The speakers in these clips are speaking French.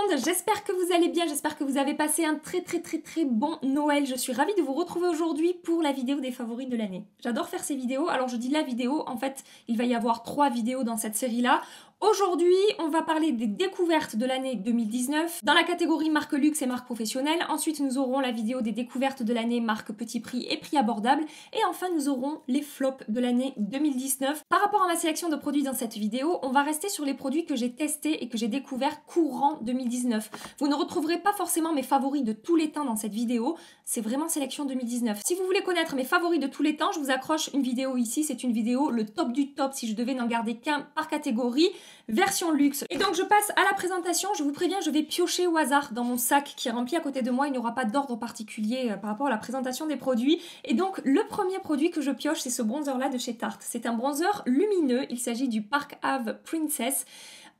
monde, j'espère que vous allez bien, j'espère que vous avez passé un très bon Noël. Je suis ravie de vous retrouver aujourd'hui pour la vidéo des favoris de l'année. J'adore faire ces vidéos, alors je dis la vidéo, en fait il va y avoir 3 vidéos dans cette série-là. Aujourd'hui, on va parler des découvertes de l'année 2019 dans la catégorie marque luxe et marque professionnelle. Ensuite, nous aurons la vidéo des découvertes de l'année marque petit prix et prix abordable. Et enfin, nous aurons les flops de l'année 2019. Par rapport à ma sélection de produits dans cette vidéo, on va rester sur les produits que j'ai testés et que j'ai découverts courant 2019. Vous ne retrouverez pas forcément mes favoris de tous les temps dans cette vidéo. C'est vraiment sélection 2019. Si vous voulez connaître mes favoris de tous les temps, je vous accroche une vidéo ici. C'est une vidéo le top du top si je devais n'en garder qu'un par catégorie. Version luxe. Et donc je passe à la présentation, je vous préviens, je vais piocher au hasard dans mon sac qui est rempli à côté de moi, il n'y aura pas d'ordre particulier par rapport à la présentation des produits. Et donc le premier produit que je pioche, c'est ce bronzer là de chez Tarte. C'est un bronzer lumineux, il s'agit du Park Ave Princess.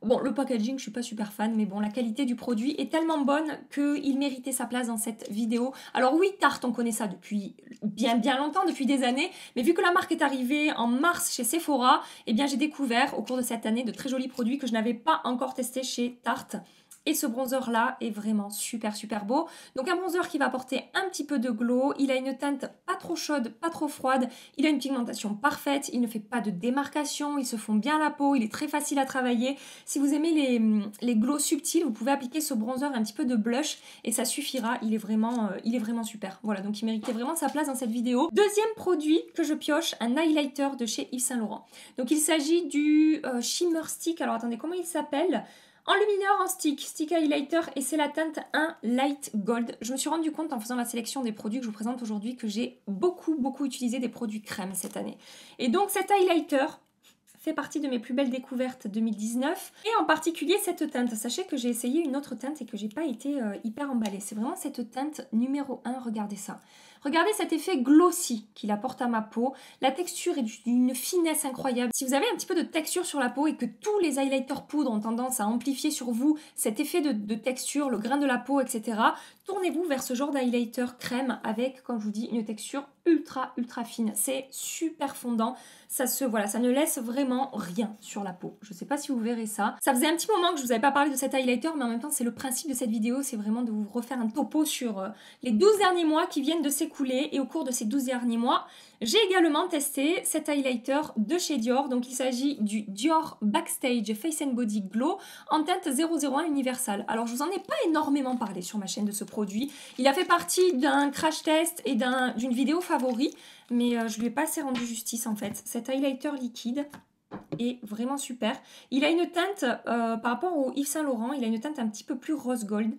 Bon, le packaging, je suis pas super fan, mais bon, la qualité du produit est tellement bonne qu'il méritait sa place dans cette vidéo. Alors oui, Tarte, on connaît ça depuis bien longtemps, depuis des années, mais vu que la marque est arrivée en mars chez Sephora, eh bien j'ai découvert au cours de cette année de très jolis produits que je n'avais pas encore testés chez Tarte. Et ce bronzer là est vraiment super beau. Donc un bronzer qui va apporter un petit peu de glow. Il a une teinte pas trop chaude, pas trop froide. Il a une pigmentation parfaite. Il ne fait pas de démarcation. Il se fond bien à la peau. Il est très facile à travailler. Si vous aimez les glows subtils, vous pouvez appliquer ce bronzer un petit peu de blush et ça suffira. Il est vraiment super. Voilà, donc il méritait vraiment sa place dans cette vidéo. Deuxième produit que je pioche, un highlighter de chez Yves Saint Laurent. Donc il s'agit du Shimmer Stick. Alors attendez, comment il s'appelle ? Enlumineur en stick highlighter et c'est la teinte 1 Light Gold. Je me suis rendu compte en faisant la sélection des produits que je vous présente aujourd'hui que j'ai beaucoup utilisé des produits crème cette année. Et donc cet highlighter fait partie de mes plus belles découvertes 2019 et en particulier cette teinte. Sachez que j'ai essayé une autre teinte et que j'ai pas été hyper emballée. C'est vraiment cette teinte numéro 1, regardez ça. Regardez cet effet glossy qu'il apporte à ma peau. La texture est d'une finesse incroyable. Si vous avez un petit peu de texture sur la peau et que tous les highlighters poudre ont tendance à amplifier sur vous cet effet de texture, le grain de la peau, etc., tournez-vous vers ce genre d'highlighter crème avec, comme je vous dis, une texture ultra fine. C'est super fondant. Ça ne laisse vraiment rien sur la peau. Je ne sais pas si vous verrez ça. Ça faisait un petit moment que je vous avais pas parlé de cet highlighter, mais en même temps, c'est le principe de cette vidéo, c'est vraiment de vous refaire un topo sur les 12 derniers mois qui viennent de s'écouler. Et au cours de ces 12 derniers mois, j'ai également testé cet highlighter de chez Dior. Donc, il s'agit du Dior Backstage Face and Body Glow en teinte 001 Universal. Alors, je vous en ai pas énormément parlé sur ma chaîne de ce produit. Il a fait partie d'un crash test et d'une vidéo favori, mais je lui ai pas assez rendu justice en fait. Cet highlighter liquide est vraiment super. Il a une teinte, par rapport au Yves Saint Laurent, il a une teinte un petit peu plus rose gold.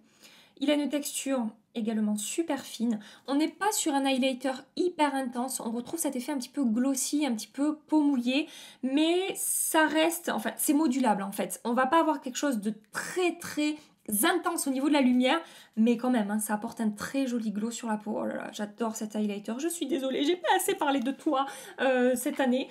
Il a une texture également super fine. On n'est pas sur un highlighter hyper intense. On retrouve cet effet un petit peu glossy, un petit peu peau mouillée, mais ça reste, enfin, c'est modulable en fait. On va pas avoir quelque chose de très intense au niveau de la lumière, mais quand même, hein, ça apporte un très joli glow sur la peau. Oh là là, j'adore cet highlighter. Je suis désolée, j'ai pas assez parlé de toi cette année.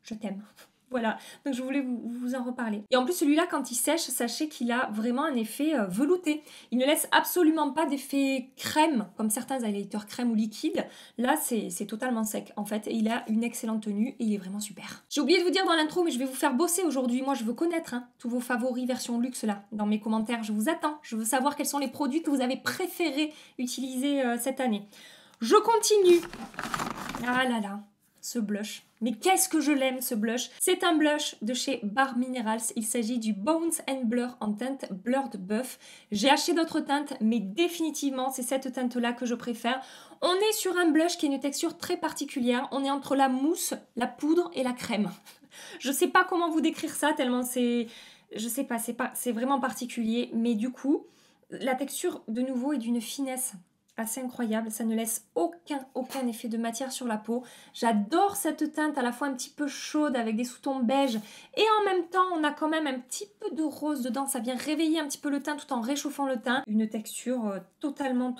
Je t'aime. Voilà, donc je voulais vous en reparler. Et en plus, celui-là, quand il sèche, sachez qu'il a vraiment un effet velouté. Il ne laisse absolument pas d'effet crème, comme certains highlighters crème ou liquide. Là, c'est totalement sec, en fait. Et il a une excellente tenue et il est vraiment super. J'ai oublié de vous dire dans l'intro, mais je vais vous faire bosser aujourd'hui. Moi, je veux connaître tous vos favoris version luxe, là, dans mes commentaires. Je vous attends. Je veux savoir quels sont les produits que vous avez préféré utiliser cette année. Je continue. Ah là là. Ce blush. Mais qu'est-ce que je l'aime ce blush. C'est un blush de chez Bare Minerals. Il s'agit du Bones and Blur en teinte Blurred Buff. J'ai acheté d'autres teintes, mais définitivement, c'est cette teinte-là que je préfère. On est sur un blush qui a une texture très particulière. On est entre la mousse, la poudre et la crème. Je sais pas comment vous décrire ça, tellement c'est... Je sais pas, c'est vraiment particulier. Mais du coup, la texture, de nouveau, est d'une finesse assez incroyable, ça ne laisse aucun effet de matière sur la peau. J'adore cette teinte à la fois un petit peu chaude avec des sous-tons beige et en même temps on a quand même un petit peu de rose dedans, ça vient réveiller un petit peu le teint tout en réchauffant le teint. Une texture totalement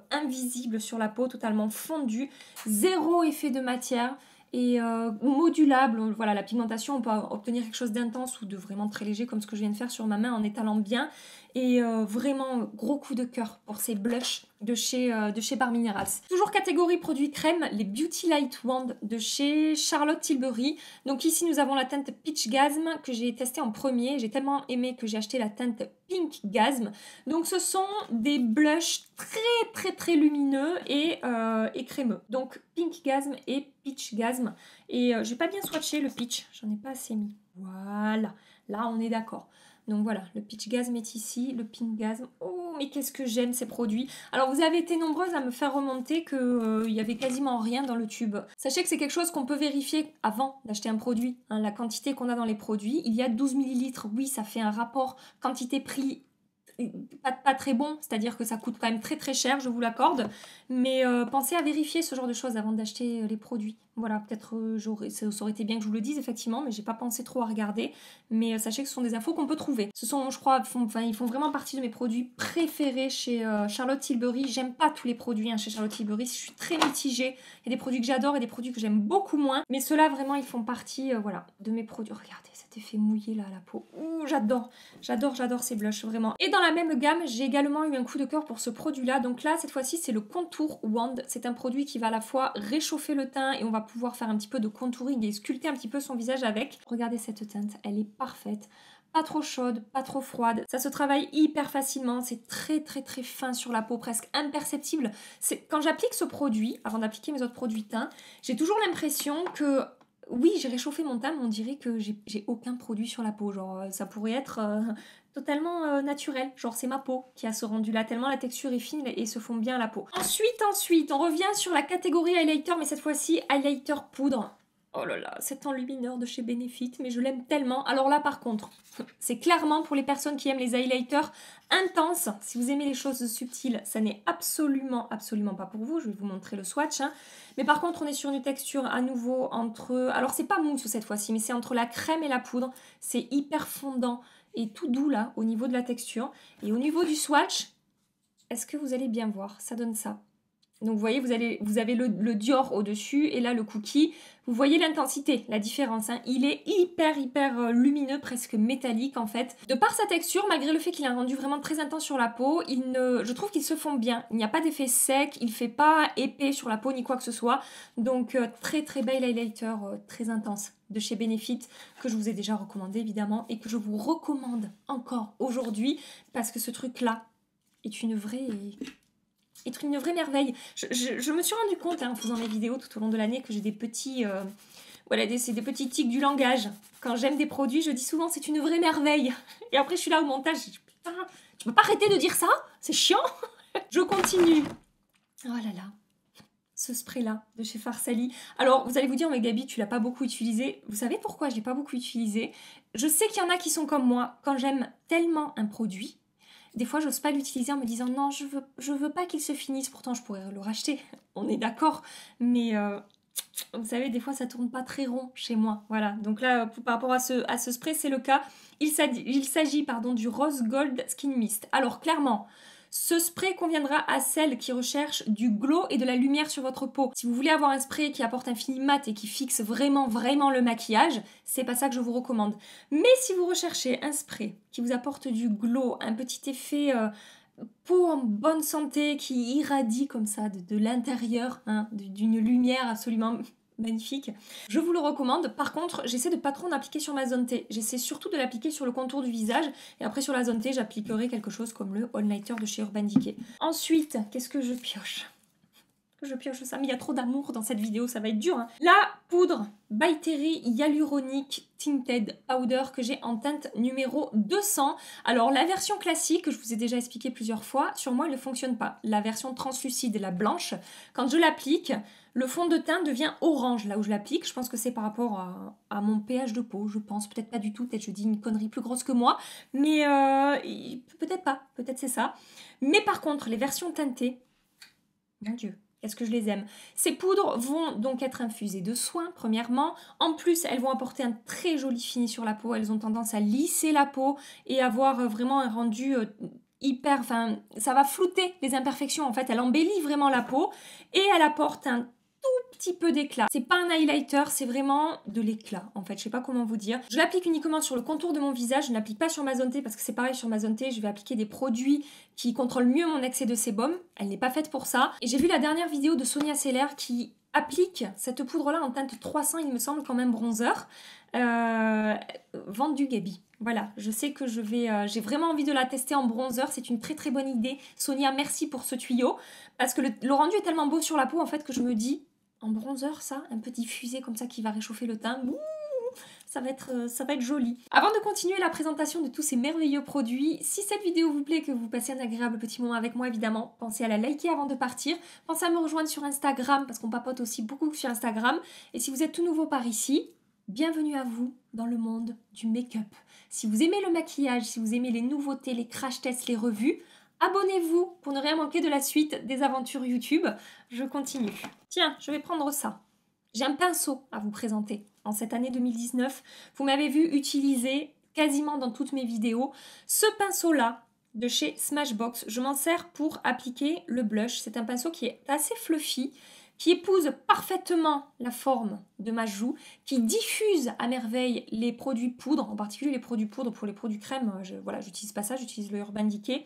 invisible sur la peau, totalement fondue, zéro effet de matière. Et modulable, voilà, la pigmentation, on peut obtenir quelque chose d'intense ou de vraiment très léger comme ce que je viens de faire sur ma main en étalant bien. Et vraiment, gros coup de cœur pour ces blushs de chez Bare Minerals. Toujours catégorie produits crème, les Beauty Light Wand de chez Charlotte Tilbury. Donc ici, nous avons la teinte Peach Gasm que j'ai testée en premier. J'ai tellement aimé que j'ai acheté la teinte Pink Gasm. Donc ce sont des blushs très lumineux et crémeux. Donc Pink Gasm et Peach Gasm. Et j'ai pas bien swatché le peach, j'en ai pas assez mis. Voilà, là on est d'accord. Donc voilà, le Peach Gasm est ici, le Pink Gasm. Oh, mais qu'est-ce que j'aime ces produits. Alors vous avez été nombreuses à me faire remonter qu'il y avait quasiment rien dans le tube. Sachez que c'est quelque chose qu'on peut vérifier avant d'acheter un produit. Hein, la quantité qu'on a dans les produits, il y a 12 ml. Oui, ça fait un rapport quantité-prix pas très bon, c'est-à-dire que ça coûte quand même très cher, je vous l'accorde, mais pensez à vérifier ce genre de choses avant d'acheter les produits. Voilà, peut-être ça aurait été bien que je vous le dise effectivement, mais j'ai pas pensé trop à regarder, mais sachez que ce sont des infos qu'on peut trouver. Ce sont, je crois, ils font vraiment partie de mes produits préférés chez Charlotte Tilbury. J'aime pas tous les produits chez Charlotte Tilbury, je suis très mitigée. Il y a des produits que j'adore et des produits que j'aime beaucoup moins, mais ceux-là vraiment ils font partie voilà, de mes produits. Regardez cet effet mouillé là à la peau. Ouh, j'adore ces blushs vraiment. Et dans la même gamme, j'ai également eu un coup de cœur pour ce produit-là. Donc là, cette fois-ci, c'est le Contour Wand. C'est un produit qui va à la fois réchauffer le teint et on va pouvoir faire un petit peu de contouring et sculpter un petit peu son visage avec. Regardez cette teinte, elle est parfaite. Pas trop chaude, pas trop froide. Ça se travaille hyper facilement. C'est très fin sur la peau, presque imperceptible. Quand j'applique ce produit, avant d'appliquer mes autres produits teint, j'ai toujours l'impression que oui, j'ai réchauffé mon teint, mais on dirait que j'ai aucun produit sur la peau. Genre, ça pourrait être totalement naturel. Genre, c'est ma peau qui a ce rendu-là, tellement la texture est fine et se fond bien à la peau. Ensuite, on revient sur la catégorie highlighter, mais cette fois-ci, highlighter poudre. Oh là là, cet enlumineur de chez Benefit, mais je l'aime tellement. Alors là, par contre, c'est clairement pour les personnes qui aiment les highlighters intenses. Si vous aimez les choses subtiles, ça n'est absolument pas pour vous. Je vais vous montrer le swatch. Mais par contre, on est sur une texture à nouveau entre... Alors, c'est pas mousse cette fois-ci, mais c'est entre la crème et la poudre. C'est hyper fondant et tout doux là, au niveau de la texture. Et au niveau du swatch, est-ce que vous allez bien voir? Ça donne ça. Donc vous voyez, vous avez le Dior au-dessus et là le cookie. Vous voyez l'intensité, la différence. Il est hyper lumineux, presque métallique en fait. De par sa texture, malgré le fait qu'il a un rendu vraiment très intense sur la peau, je trouve qu'il se fond bien. Il n'y a pas d'effet sec, il ne fait pas épais sur la peau ni quoi que ce soit. Donc très bel highlighter, très intense de chez Benefit, que je vous ai déjà recommandé évidemment et que je vous recommande encore aujourd'hui parce que ce truc-là est une vraie merveille. Je me suis rendu compte en faisant mes vidéos tout au long de l'année que j'ai des petits c'est des petits tics du langage. Quand j'aime des produits, je dis souvent c'est une vraie merveille. Et après je suis là au montage, je dis putain, tu peux pas arrêter de dire ça? C'est chiant. Je continue. Oh là là. Ce spray là de chez Farsali. Alors vous allez vous dire mais Gabi tu l'as pas beaucoup utilisé. Vous savez pourquoi je l'ai pas beaucoup utilisé? Je sais qu'il y en a qui sont comme moi. Quand j'aime tellement un produit, des fois, j'ose pas l'utiliser en me disant non, je veux pas qu'il se finisse. Pourtant, je pourrais le racheter. On est d'accord. Mais vous savez, des fois, ça tourne pas très rond chez moi. Voilà. Donc là, par rapport à ce spray, c'est le cas. Il s'agit du Rose Gold Skin Mist. Alors, clairement, ce spray conviendra à celles qui recherchent du glow et de la lumière sur votre peau. Si vous voulez avoir un spray qui apporte un fini mat et qui fixe vraiment le maquillage, c'est pas ça que je vous recommande. Mais si vous recherchez un spray qui vous apporte du glow, un petit effet peau en bonne santé, qui irradie comme ça de l'intérieur, d'une lumière absolument magnifique, je vous le recommande. Par contre, j'essaie de pas trop en appliquer sur ma zone T. J'essaie surtout de l'appliquer sur le contour du visage. Et après, sur la zone T, j'appliquerai quelque chose comme le All Nighter de chez Urban Decay. Ensuite, qu'est-ce que je pioche? Je pioche ça, mais il y a trop d'amour dans cette vidéo, ça va être dur. La poudre By Terry Hyaluronic Tinted Powder que j'ai en teinte numéro 200. Alors la version classique, que je vous ai déjà expliqué plusieurs fois, sur moi elle ne fonctionne pas. La version translucide, la blanche, quand je l'applique, le fond de teint devient orange là où je l'applique. Je pense que c'est par rapport à mon pH de peau, je pense. Peut-être pas du tout, peut-être je dis une connerie plus grosse que moi. Mais peut-être pas, peut-être c'est ça. Mais par contre, les versions teintées, mon Dieu, qu'est-ce que je les aime. Ces poudres vont donc être infusées de soin, premièrement. En plus, elles vont apporter un très joli fini sur la peau. Elles ont tendance à lisser la peau et avoir vraiment un rendu ça va flouter les imperfections. En fait, elle embellit vraiment la peau et elle apporte un tout petit peu d'éclat. C'est pas un highlighter, c'est vraiment de l'éclat en fait, je sais pas comment vous dire. Je l'applique uniquement sur le contour de mon visage, je n'applique pas sur ma zone T parce que c'est pareil sur ma zone T, je vais appliquer des produits qui contrôlent mieux mon excès de sébum. Elle n'est pas faite pour ça. Et j'ai vu la dernière vidéo de Sonia Seller qui applique cette poudre-là en teinte 300, il me semble, comme un bronzer. Vendu Gabi. Voilà, je sais que j'ai vraiment envie de la tester en bronzer, c'est une très très bonne idée. Sonia, merci pour ce tuyau, parce que le rendu est tellement beau sur la peau en fait que je me dis, en bronzer ça, un peu diffusé comme ça qui va réchauffer le teint, ça va être joli. Avant de continuer la présentation de tous ces merveilleux produits, si cette vidéo vous plaît et que vous passez un agréable petit moment avec moi évidemment, pensez à la liker avant de partir, pensez à me rejoindre sur Instagram parce qu'on papote aussi beaucoup sur Instagram, et si vous êtes tout nouveau par ici, bienvenue à vous dans le monde du make-up. Si vous aimez le maquillage, si vous aimez les nouveautés, les crash tests, les revues, abonnez-vous pour ne rien manquer de la suite des aventures YouTube. Je continue. Tiens, je vais prendre ça. J'ai un pinceau à vous présenter. En cette année 2019, vous m'avez vu utiliser quasiment dans toutes mes vidéos ce pinceau-là de chez Smashbox. Je m'en sers pour appliquer le blush. C'est un pinceau qui est assez fluffy, qui épouse parfaitement la forme de ma joue, qui diffuse à merveille les produits poudre, en particulier les produits poudre. Pour les produits crème, voilà, j'utilise pas ça, j'utilise le Urban Decay.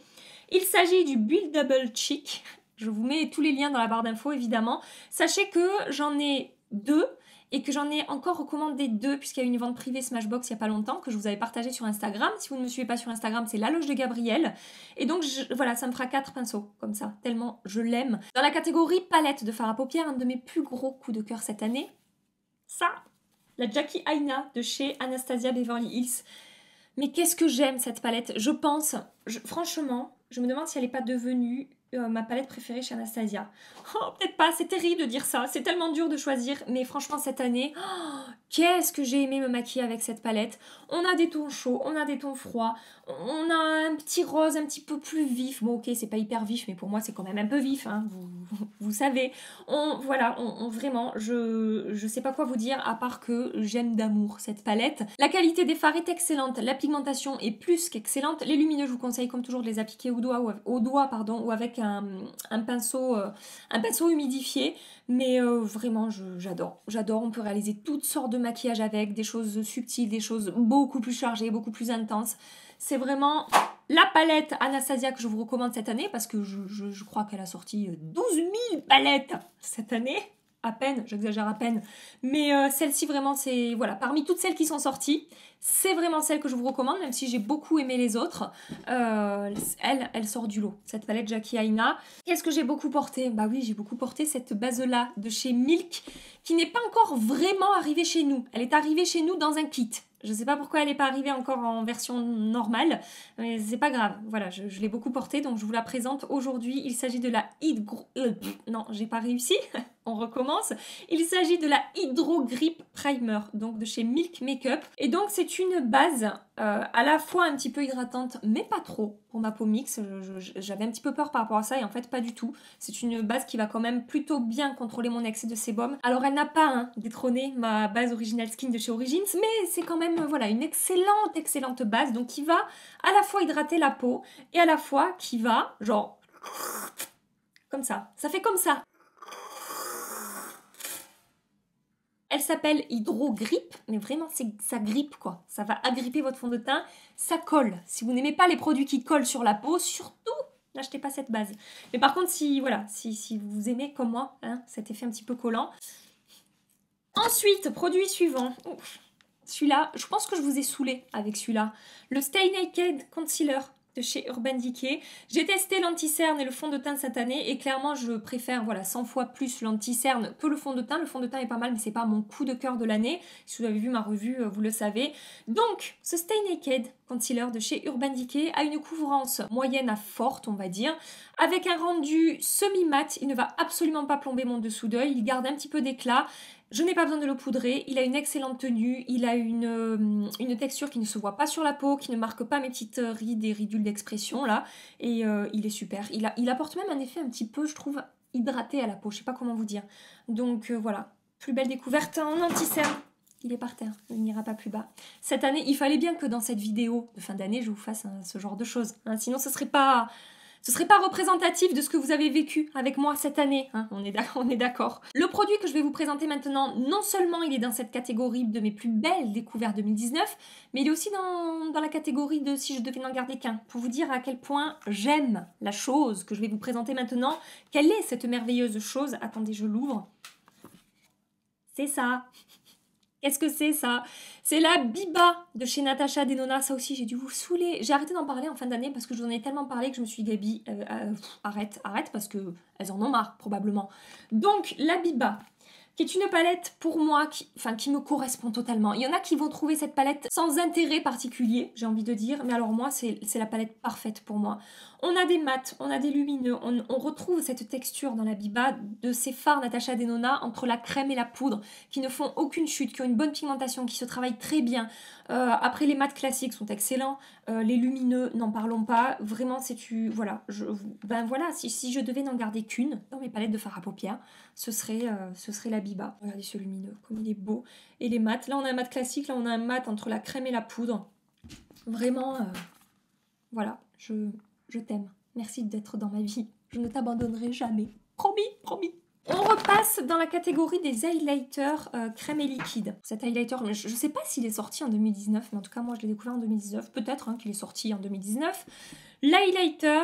Il s'agit du Buildable Cheek. Je vous mets tous les liens dans la barre d'infos évidemment. Sachez que j'en ai 2 et que j'en ai encore recommandé 2 puisqu'il y a eu une vente privée Smashbox il n'y a pas longtemps que je vous avais partagé sur Instagram. Si vous ne me suivez pas sur Instagram, c'est La Loge de Gabrielle. Et donc voilà, ça me fera 4 pinceaux comme ça, tellement je l'aime. Dans la catégorie palette de fard à paupières, un de mes plus gros coups de cœur cette année, ça, la Jackie Aina de chez Anastasia Beverly Hills. Mais qu'est-ce que j'aime cette palette. Je pense, franchement, je me demande si elle n'est pas devenue ma palette préférée chez Anastasia. Oh, peut-être pas, c'est terrible de dire ça, c'est tellement dur de choisir, mais franchement cette année, qu'est-ce que j'ai aimé me maquiller avec cette palette. On a des tons chauds, on a des tons froids, on a un petit rose un petit peu plus vif. Bon ok, c'est pas hyper vif, mais pour moi c'est quand même un peu vif, hein, vous savez. Voilà, vraiment, je sais pas quoi vous dire, à part que j'aime d'amour cette palette. La qualité des fards est excellente, la pigmentation est plus qu'excellente. Les lumineux, je vous conseille comme toujours de les appliquer au doigt ou avec un pinceau humidifié, mais vraiment j'adore, on peut réaliser toutes sortes de maquillages avec, des choses subtiles, des choses beaucoup plus chargées, beaucoup plus intenses. C'est vraiment la palette Anastasia que je vous recommande cette année, parce que je crois qu'elle a sorti 12 000 palettes cette année, à peine, j'exagère à peine, mais celle-ci vraiment c'est, voilà, parmi toutes celles qui sont sorties, c'est vraiment celle que je vous recommande, même si j'ai beaucoup aimé les autres. Elle sort du lot, cette palette Jackie Aina. Qu'est-ce que j'ai beaucoup porté? Bah oui, j'ai beaucoup porté cette base-là de chez Milk, qui n'est pas encore vraiment arrivée chez nous. Elle est arrivée chez nous dans un kit. Je ne sais pas pourquoi elle n'est pas arrivée encore en version normale, mais c'est pas grave. Voilà, je l'ai beaucoup portée, donc je vous la présente aujourd'hui. Il s'agit de la non, j'ai pas réussi. On recommence. Il s'agit de la Hydro Grip Primer, donc de chez Milk Makeup. Et donc c'est une base à la fois un petit peu hydratante, mais pas trop pour ma peau mixte. J'avais un petit peu peur par rapport à ça, et en fait pas du tout. C'est une base qui va quand même plutôt bien contrôler mon excès de sébum. Alors elle n'a pas détrôné ma base Original Skin de chez Origins, mais c'est quand même voilà, une excellente base, donc qui va à la fois hydrater la peau et à la fois qui va genre comme ça. Ça fait comme ça. Elle s'appelle Hydro Grip, mais vraiment ça grippe quoi. Ça va agripper votre fond de teint, ça colle. Si vous n'aimez pas les produits qui collent sur la peau, surtout n'achetez pas cette base. Mais par contre, si vous aimez comme moi, cet effet un petit peu collant. Ensuite, produit suivant. Celui-là, je pense que je vous ai saoulé avec celui-là. Le Stay Naked Concealer de chez Urban Decay. J'ai testé l'anti-cerne et le fond de teint cette année et clairement je préfère 100 fois plus l'anti-cerne que le fond de teint. Le fond de teint est pas mal mais c'est pas mon coup de cœur de l'année. Si vous avez vu ma revue, vous le savez. Donc ce Stay Naked Concealer de chez Urban Decay a une couvrance moyenne à forte on va dire, avec un rendu semi-mat. Il ne va absolument pas plomber mon dessous d'œil, il garde un petit peu d'éclat. Je n'ai pas besoin de le poudrer, il a une excellente tenue, il a une texture qui ne se voit pas sur la peau, qui ne marque pas mes petites rides et ridules d'expression là, et il est super. Il apporte même un effet un petit peu, je trouve, hydraté à la peau, je sais pas comment vous dire. Donc voilà, plus belle découverte en anti-cerne. Il est par terre, il n'ira pas plus bas. Cette année, il fallait bien que dans cette vidéo de fin d'année, je vous fasse ce genre de choses. Sinon, ce serait pas Ce serait pas représentatif de ce que vous avez vécu avec moi cette année, hein, on est d'accord. Le produit que je vais vous présenter maintenant, non seulement il est dans cette catégorie de mes plus belles découvertes 2019, mais il est aussi dans la catégorie de si je devais n'en garder qu'un, pour vous dire à quel point j'aime la chose que je vais vous présenter maintenant. Quelle est cette merveilleuse chose? Attendez, je l'ouvre. C'est ça. Qu'est-ce que c'est ça? C'est la Biba de chez Natasha Denona. Ça aussi, j'ai dû vous saouler. J'ai arrêté d'en parler en fin d'année parce que je vous en ai tellement parlé que je me suis dit, Gabi, arrête parce qu'elles en ont marre probablement. Donc, la Biba, qui est une palette pour moi qui me correspond totalement. Il y en a qui vont trouver cette palette sans intérêt particulier, j'ai envie de dire, mais alors moi, c'est la palette parfaite pour moi. On a des mats, on a des lumineux, on retrouve cette texture dans la Biba de ces fards Natasha Denona entre la crème et la poudre, qui ne font aucune chute, qui ont une bonne pigmentation, qui se travaillent très bien. Après, les mats classiques sont excellents, les lumineux, n'en parlons pas. Vraiment, voilà, si je devais n'en garder qu'une dans mes palettes de fard à paupières, ce serait la Biba. Regardez ce lumineux, comme il est beau. Et les mats, là on a un mat classique, là on a un mat entre la crème et la poudre. Vraiment, voilà, je t'aime. Merci d'être dans ma vie. Je ne t'abandonnerai jamais. Promis, promis. On repasse dans la catégorie des highlighters crème et liquide. Cet highlighter, je ne sais pas s'il est sorti en 2019, mais en tout cas moi je l'ai découvert en 2019. Peut-être qu'il est sorti en 2019. L'highlighter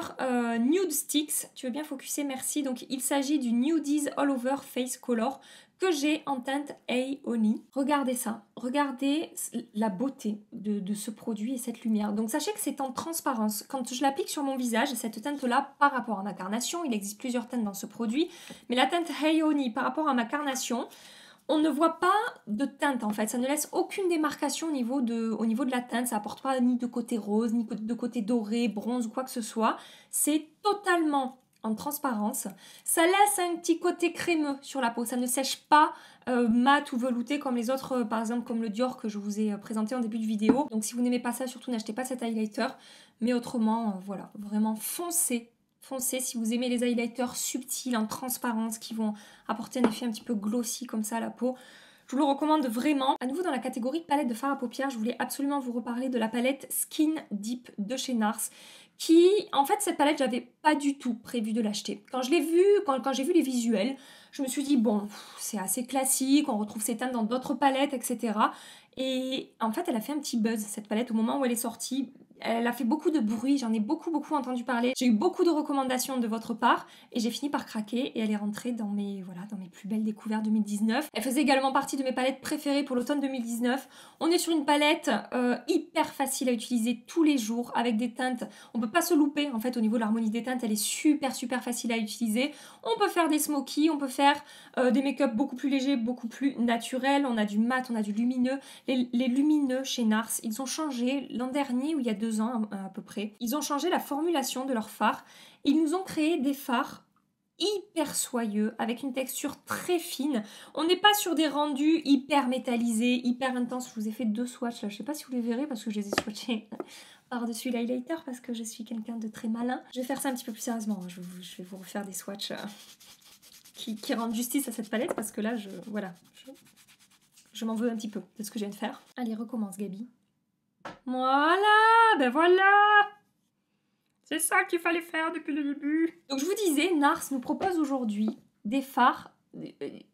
Nude Sticks, tu veux bien focuser, merci. Donc il s'agit du Nudies All Over Face Color que j'ai en teinte Honey. Regardez ça, regardez la beauté de ce produit et cette lumière. Donc sachez que c'est en transparence. Quand je l'applique sur mon visage, cette teinte-là, par rapport à ma carnation, il existe plusieurs teintes dans ce produit, mais la teinte Honey par rapport à ma carnation, on ne voit pas de teinte en fait, ça ne laisse aucune démarcation au niveau de la teinte, ça apporte pas ni de côté rose, ni de côté doré, bronze ou quoi que ce soit. C'est totalement en transparence. Ça laisse un petit côté crémeux sur la peau, ça ne sèche pas mat ou velouté comme les autres, par exemple comme le Dior que je vous ai présenté en début de vidéo. Donc si vous n'aimez pas ça, surtout n'achetez pas cet highlighter. Mais autrement, voilà, vraiment foncez. Foncez si vous aimez les highlighters subtils en transparence qui vont apporter un effet un petit peu glossy comme ça à la peau. Je vous le recommande vraiment. À nouveau dans la catégorie palette de fard à paupières, je voulais absolument vous reparler de la palette Skin Deep de chez NARS. En fait, cette palette, j'avais pas du tout prévu de l'acheter. Quand je l'ai vue, quand j'ai vu les visuels, je me suis dit, bon, c'est assez classique, on retrouve ces teintes dans d'autres palettes, etc. Et en fait, elle a fait un petit buzz, cette palette, au moment où elle est sortie. Elle a fait beaucoup de bruit, j'en ai beaucoup entendu parler. J'ai eu beaucoup de recommandations de votre part et j'ai fini par craquer et elle est rentrée dans mes plus belles découvertes 2019. Elle faisait également partie de mes palettes préférées pour l'automne 2019. On est sur une palette hyper facile à utiliser tous les jours avec des teintes. On peut pas se louper en fait au niveau de l'harmonie des teintes, elle est super facile à utiliser. On peut faire des smokies, on peut faire des make-up beaucoup plus légers, beaucoup plus naturels. On a du mat, on a du lumineux. Les lumineux chez NARS, ils ont changé l'an dernier ou il y a 2 ans à peu près. Ils ont changé la formulation de leurs fards. Ils nous ont créé des fards hyper soyeux, avec une texture très fine. On n'est pas sur des rendus hyper métallisés, hyper intenses. Je vous ai fait 2 swatchs là, je sais pas si vous les verrez parce que je les ai swatchés par-dessus l'highlighter parce que je suis quelqu'un de très malin. Je vais faire ça un petit peu plus sérieusement, je vais vous refaire des swatchs qui rendent justice à cette palette parce que là, je m'en veux un petit peu de ce que je viens de faire. Allez, recommence Gabi. Voilà, ben voilà! C'est ça qu'il fallait faire depuis le début. Donc je vous disais, NARS nous propose aujourd'hui des fards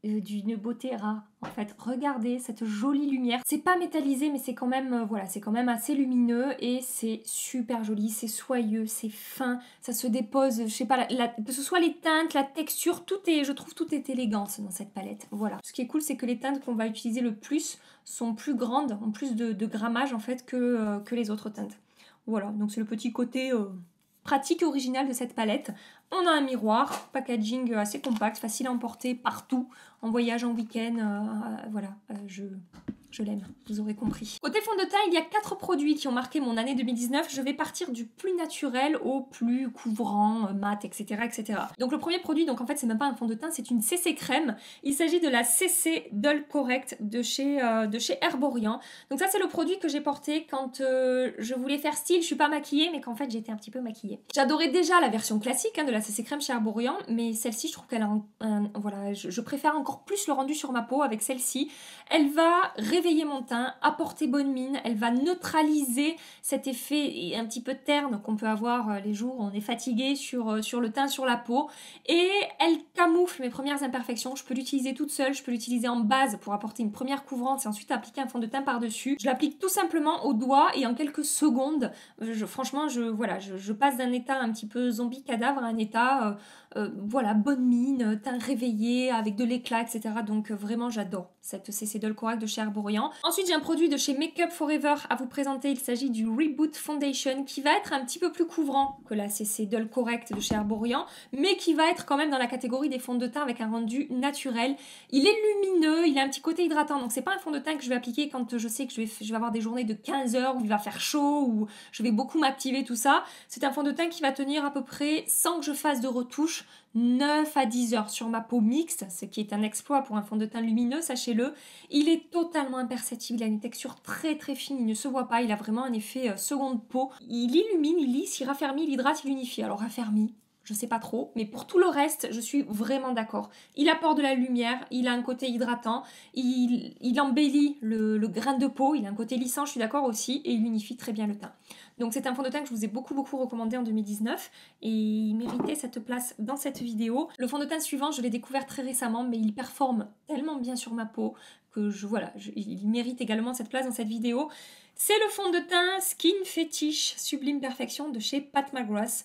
d'une beauté rare. En fait, regardez cette jolie lumière. C'est pas métallisé, mais c'est quand même, c'est quand même assez lumineux et c'est super joli, c'est soyeux, c'est fin, ça se dépose, je sais pas, que ce soit les teintes, la texture, je trouve tout est élégance dans cette palette. Voilà. Ce qui est cool, c'est que les teintes qu'on va utiliser le plus sont plus grandes, ont plus de grammage en fait que les autres teintes. Voilà, donc c'est le petit côté pratique et original de cette palette. On a un miroir, packaging assez compact, facile à emporter partout, en voyage, en week-end, je l'aime, vous aurez compris. Côté fond de teint, il y a 4 produits qui ont marqué mon année 2019. Je vais partir du plus naturel au plus couvrant, mat, etc., etc. Donc le premier produit, donc en fait c'est même pas un fond de teint, c'est une CC crème. Il s'agit de la CC Dull Correct de chez Herborian. Donc ça c'est le produit que j'ai porté quand je voulais faire style, je suis pas maquillée, mais qu'en fait j'étais un petit peu maquillée. J'adorais déjà la version classique de la CC crème chez Herborian, mais celle-ci, je trouve qu'elle a voilà, je préfère encore plus le rendu sur ma peau avec celle-ci. Elle va réveiller mon teint, apporter bonne mine, elle va neutraliser cet effet un petit peu terne qu'on peut avoir les jours où on est fatigué sur le teint, sur la peau. Et elle camoufle mes premières imperfections. Je peux l'utiliser toute seule, je peux l'utiliser en base pour apporter une première couvrance et ensuite appliquer un fond de teint par-dessus. Je l'applique tout simplement au doigt et en quelques secondes, franchement, voilà, je passe d'un état un petit peu zombie cadavre à un état, voilà, bonne mine, teint réveillé, avec de l'éclat, etc. Donc vraiment, j'adore cette CC Dull Correct de chez Herborian. Ensuite, j'ai un produit de chez Make Up Forever à vous présenter. Il s'agit du Reboot Foundation qui va être un petit peu plus couvrant que la CC Dull Correct de chez Herborian, mais qui va être quand même dans la catégorie des fonds de teint avec un rendu naturel. Il est lumineux, il a un petit côté hydratant, donc c'est pas un fond de teint que je vais appliquer quand je sais que je vais avoir des journées de 15 heures où il va faire chaud, où je vais beaucoup m'activer, tout ça. C'est un fond de teint qui va tenir à peu près, sans que je fasse de retouche, 9 à 10 heures sur ma peau mixte, ce qui est un exploit pour un fond de teint lumineux, sachez-le. Il est totalement imperceptible, il a une texture très très fine, il ne se voit pas, il a vraiment un effet seconde peau. Il illumine, il lisse, il raffermit, il hydrate, il unifie. Alors raffermit, je sais pas trop, mais pour tout le reste, je suis vraiment d'accord. Il apporte de la lumière, il a un côté hydratant, il embellit le grain de peau, il a un côté lissant, je suis d'accord aussi, et il unifie très bien le teint. Donc c'est un fond de teint que je vous ai beaucoup recommandé en 2019 et il méritait cette place dans cette vidéo. Le fond de teint suivant, je l'ai découvert très récemment, mais il performe tellement bien sur ma peau que il mérite également cette place dans cette vidéo. C'est le fond de teint Skin Fetish Sublime Perfection de chez Pat McGrath.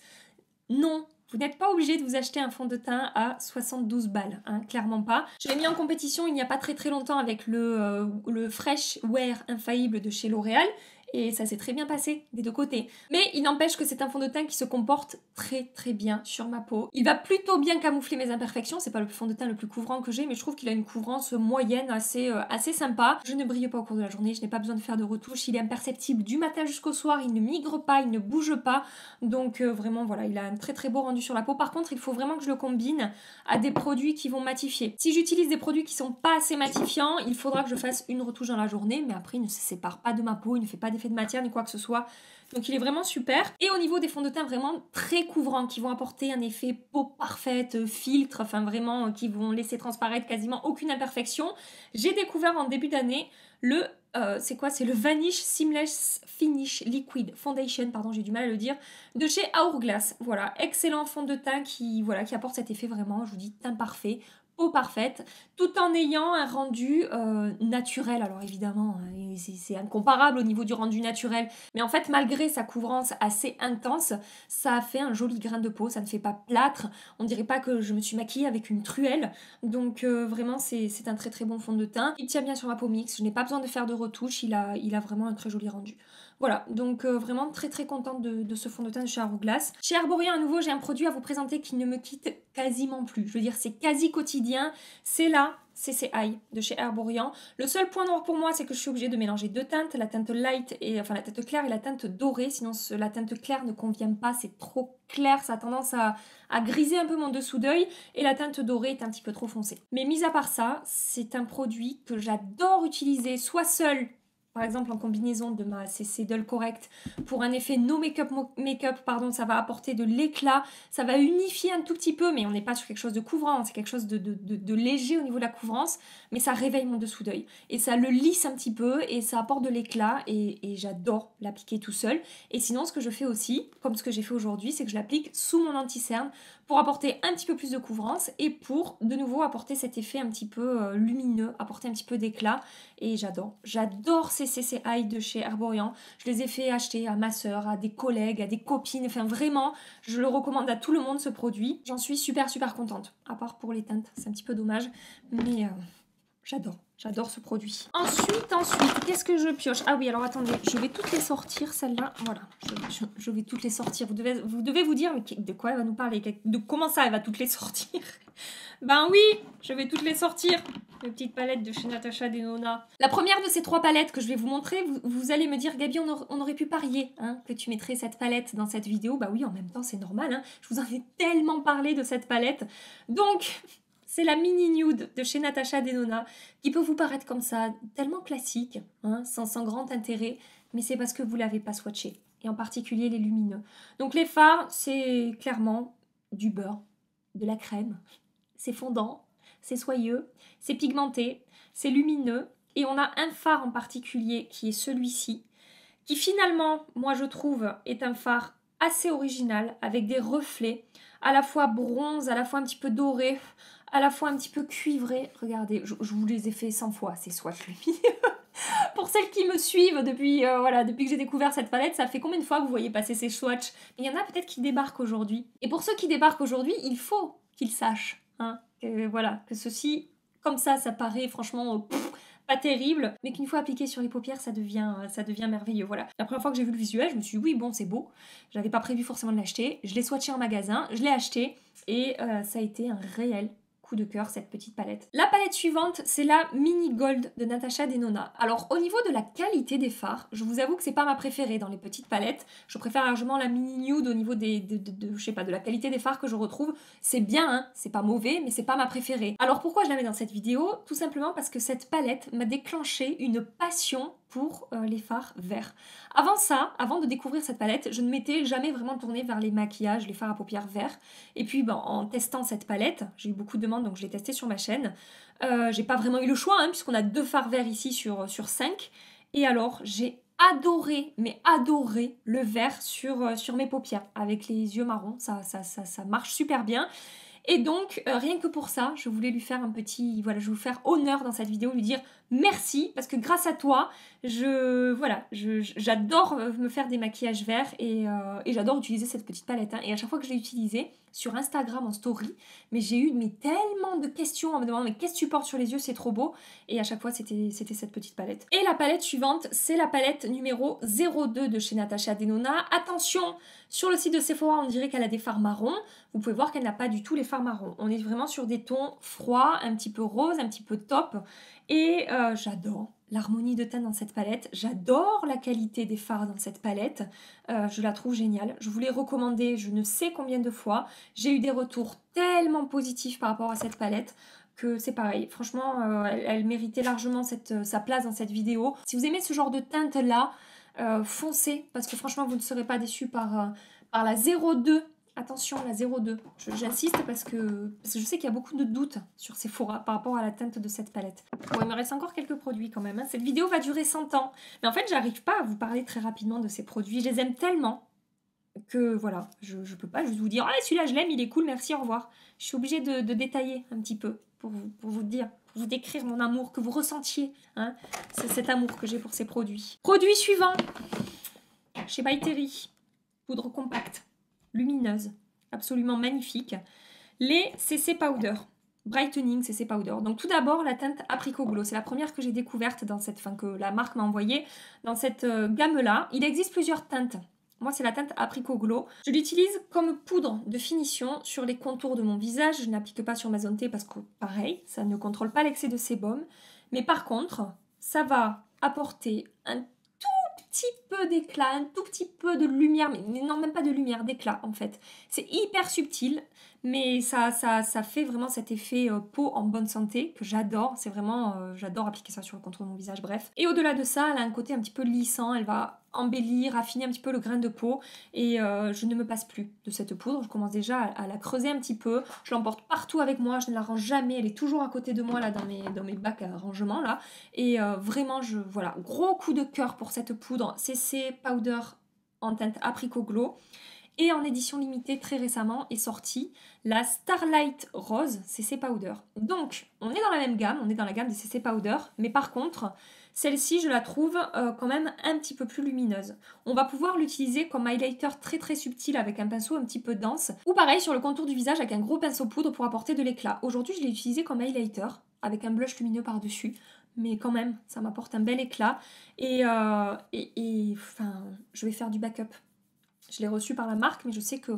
Non, vous n'êtes pas obligé de vous acheter un fond de teint à 72 balles, hein, clairement pas. Je l'ai mis en compétition il n'y a pas très longtemps avec le Fresh Wear Infaillible de chez L'Oréal. Et ça s'est très bien passé des deux côtés. Mais il n'empêche que c'est un fond de teint qui se comporte très bien sur ma peau. Il va plutôt bien camoufler mes imperfections. C'est pas le fond de teint le plus couvrant que j'ai, mais je trouve qu'il a une couvrance moyenne assez sympa. Je ne brille pas au cours de la journée, je n'ai pas besoin de faire de retouche. Il est imperceptible du matin jusqu'au soir, il ne migre pas, il ne bouge pas. Donc vraiment voilà, il a un très beau rendu sur la peau. Par contre, il faut vraiment que je le combine à des produits qui vont matifier. Si j'utilise des produits qui sont pas assez matifiants, il faudra que je fasse une retouche dans la journée, mais après il ne se sépare pas de ma peau, il ne fait pas d'effet de matière ni quoi que ce soit. Donc il est vraiment super. Et au niveau des fonds de teint vraiment très couvrants qui vont apporter un effet peau parfaite, filtre, enfin vraiment qui vont laisser transparaître quasiment aucune imperfection, j'ai découvert en début d'année le c'est quoi? C'est le Vanish Seamless Finish Liquid Foundation, pardon, j'ai du mal à le dire, de chez Hourglass. Voilà, excellent fond de teint qui apporte cet effet vraiment, je vous dis, teint parfait, peau parfaite, tout en ayant un rendu naturel. Alors évidemment, c'est incomparable au niveau du rendu naturel, mais en fait, malgré sa couvrance assez intense, ça a fait un joli grain de peau, ça ne fait pas plâtre, on dirait pas que je me suis maquillée avec une truelle, donc vraiment, c'est un très bon fond de teint. Il tient bien sur ma peau mixte, je n'ai pas besoin de faire de retouche, il a vraiment un très joli rendu. Voilà, donc vraiment très contente de ce fond de teint de chez Hourglass. Chez Herborian, à nouveau, j'ai un produit à vous présenter qui ne me quitte quasiment plus. Je veux dire, c'est quasi quotidien. C'est la CC Eye de chez Herborian. Le seul point noir pour moi, c'est que je suis obligée de mélanger deux teintes, la teinte light enfin la teinte claire et la teinte dorée. Sinon, la teinte claire ne convient pas, c'est trop clair, ça a tendance à griser un peu mon dessous d'œil et la teinte dorée est un petit peu trop foncée. Mais mis à part ça, c'est un produit que j'adore utiliser, soit seul, par exemple en combinaison de ma CC Dull Correct pour un effet no make-up, pardon, ça va apporter de l'éclat, ça va unifier un tout petit peu, mais on n'est pas sur quelque chose de couvrant, c'est quelque chose de léger au niveau de la couvrance, mais ça réveille mon dessous d'œil et ça le lisse un petit peu et ça apporte de l'éclat et j'adore l'appliquer tout seul. Et sinon, ce que je fais aussi, comme ce que j'ai fait aujourd'hui, c'est que je l'applique sous mon anti-cerne pour apporter un petit peu plus de couvrance et pour de nouveau apporter cet effet un petit peu lumineux, apporter un petit peu d'éclat. Et j'adore ces CC Eye de chez Herborian. Je les ai fait acheter à ma soeur, à des collègues, à des copines. Enfin vraiment, je le recommande à tout le monde ce produit. J'en suis super contente. À part pour les teintes, c'est un petit peu dommage. Mais j'adore ce produit. Ensuite, qu'est-ce que je pioche? Ah oui, alors attendez, je vais toutes les sortir, celle-là. Voilà, je vais toutes les sortir. Vous devez vous dire, mais de quoi elle va nous parler? De comment ça, elle va toutes les sortir? Ben oui, je vais toutes les sortir. Les petites palettes de chez Natasha Denona. La première de ces trois palettes que je vais vous montrer, vous allez me dire, Gabi, on aurait pu parier hein, que tu mettrais cette palette dans cette vidéo. Bah oui, en même temps, c'est normal. Hein. Je vous en ai tellement parlé de cette palette. Donc, c'est la Mini Nude de chez Natasha Denona, qui peut vous paraître comme ça, tellement classique, hein, sans grand intérêt, mais c'est parce que vous ne l'avez pas swatché, et en particulier les lumineux. Donc les fards, c'est clairement du beurre, de la crème. C'est fondant, c'est soyeux, c'est pigmenté, c'est lumineux. Et on a un fard en particulier qui est celui-ci, qui finalement, moi je trouve, est un fard assez original, avec des reflets, à la fois bronze, à la fois un petit peu doré, à la fois un petit peu cuivré. Regardez, je vous les ai fait 100 fois, ces swatchs lumineux. Pour celles qui me suivent depuis, depuis que j'ai découvert cette palette, ça fait combien de fois que vous voyez passer ces swatchs? Il y en a peut-être qui débarquent aujourd'hui. Et pour ceux qui débarquent aujourd'hui, il faut qu'ils sachent que ceci, comme ça paraît franchement pas terrible, mais qu'une fois appliqué sur les paupières, ça devient merveilleux. Voilà. La première fois que j'ai vu le visuel, je me suis dit oui, bon, c'est beau. J'avais pas prévu forcément de l'acheter. Je l'ai swatché en magasin, je l'ai acheté et ça a été un réel coup de cœur, cette petite palette. La palette suivante, c'est la Mini Gold de Natasha Denona. Alors au niveau de la qualité des fards, je vous avoue que c'est pas ma préférée dans les petites palettes. Je préfère largement la Mini Nude au niveau je sais pas, de la qualité des fards que je retrouve. C'est bien, hein, c'est pas mauvais, mais c'est pas ma préférée. Alors pourquoi je la mets dans cette vidéo? Tout simplement parce que cette palette m'a déclenché une passion pour les fards verts. Avant ça, avant de découvrir cette palette, je ne m'étais jamais vraiment tournée vers les maquillages, les fards à paupières verts. Et puis en testant cette palette, j'ai eu beaucoup de demandes donc je l'ai testée sur ma chaîne. J'ai pas vraiment eu le choix puisqu'on a 2 fards verts ici sur 5. Et alors j'ai adoré, mais adoré le vert sur mes paupières avec les yeux marrons. Ça marche super bien. Et donc, rien que pour ça, je voulais lui faire un petit... Voilà, je vais vous faire honneur dans cette vidéo, lui dire merci, parce que grâce à toi, j'adore me faire des maquillages verts et j'adore utiliser cette petite palette. Et à chaque fois que je l'ai utilisée, sur Instagram en story, mais j'ai eu tellement de questions en me demandant mais qu'est-ce que tu portes sur les yeux, c'est trop beau. Et à chaque fois, c'était cette petite palette. Et la palette suivante, c'est la palette numéro 02 de chez Natasha Denona. Attention, sur le site de Sephora, on dirait qu'elle a des fards marrons. Vous pouvez voir qu'elle n'a pas du tout les fards marrons. On est vraiment sur des tons froids, un petit peu rose, un petit peu taupe. Et j'adore l'harmonie de teint dans cette palette. J'adore la qualité des fards dans cette palette. Je la trouve géniale. Je vous l'ai recommandée je ne sais combien de fois. J'ai eu des retours tellement positifs par rapport à cette palette que c'est pareil. Franchement, elle méritait largement sa place dans cette vidéo. Si vous aimez ce genre de teinte-là, foncez parce que franchement, vous ne serez pas déçus par la 02. Attention, la 02. J'insiste parce que je sais qu'il y a beaucoup de doutes sur Sephora par rapport à la teinte de cette palette. Bon, il me reste encore quelques produits quand même. Cette vidéo va durer 100 ans. Mais en fait, j'arrive pas à vous parler très rapidement de ces produits. Je les aime tellement que voilà, je peux pas juste vous dire « Ah, celui-là, je l'aime, il est cool, merci, au revoir ». Je suis obligée de détailler un petit peu pour vous dire, pour vous décrire mon amour, que vous ressentiez c'est cet amour que j'ai pour ces produits. Produit suivant, chez By Terry, poudre compacte, lumineuse, absolument magnifique, les CC Powder. Brightening CC Powder. Donc tout d'abord la teinte Apricot Glow, c'est la première que j'ai découverte dans que la marque m'a envoyée dans cette gamme-là. Il existe plusieurs teintes. Moi, c'est la teinte Apricot Glow. Je l'utilise comme poudre de finition sur les contours de mon visage. Je n'applique pas sur ma zone T parce que, pareil, ça ne contrôle pas l'excès de sébum. Mais par contre, ça va apporter un tout petit peu d'éclat, un tout petit peu de lumière, mais non, même pas de lumière, d'éclat en fait. C'est hyper subtil, mais ça fait vraiment cet effet peau en bonne santé que j'adore. C'est vraiment, j'adore appliquer ça sur le contour de mon visage, bref. Et au-delà de ça, elle a un côté un petit peu lissant, elle va embellir, affiner un petit peu le grain de peau et je ne me passe plus de cette poudre. Je commence déjà à la creuser un petit peu. Je l'emporte partout avec moi, je ne la range jamais, elle est toujours à côté de moi là dans mes bacs à rangement là. Et vraiment, voilà, gros coup de cœur pour cette poudre CC Powder en teinte Apricot Glow. Et en édition limitée, très récemment, est sortie la Starlight Rose CC Powder. Donc, on est dans la même gamme, on est dans la gamme des CC Powder, mais par contre, celle-ci, je la trouve quand même un petit peu plus lumineuse. On va pouvoir l'utiliser comme highlighter très très subtil avec un pinceau un petit peu dense, ou pareil sur le contour du visage avec un gros pinceau poudre pour apporter de l'éclat. Aujourd'hui, je l'ai utilisé comme highlighter avec un blush lumineux par-dessus. Mais quand même, ça m'apporte un bel éclat. Et enfin, je vais faire du backup. Je l'ai reçu par la marque, mais je sais que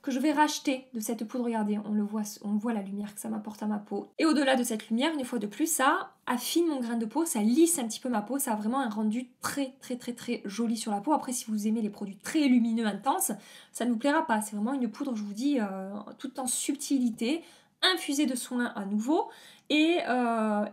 je vais racheter de cette poudre. Regardez, on voit la lumière que ça m'apporte à ma peau. Et au-delà de cette lumière, une fois de plus, ça affine mon grain de peau, ça lisse un petit peu ma peau, ça a vraiment un rendu très très très très joli sur la peau. Après, si vous aimez les produits très lumineux, intenses, ça ne vous plaira pas. C'est vraiment une poudre, je vous dis, toute en subtilité, infusée de soin à nouveau. Et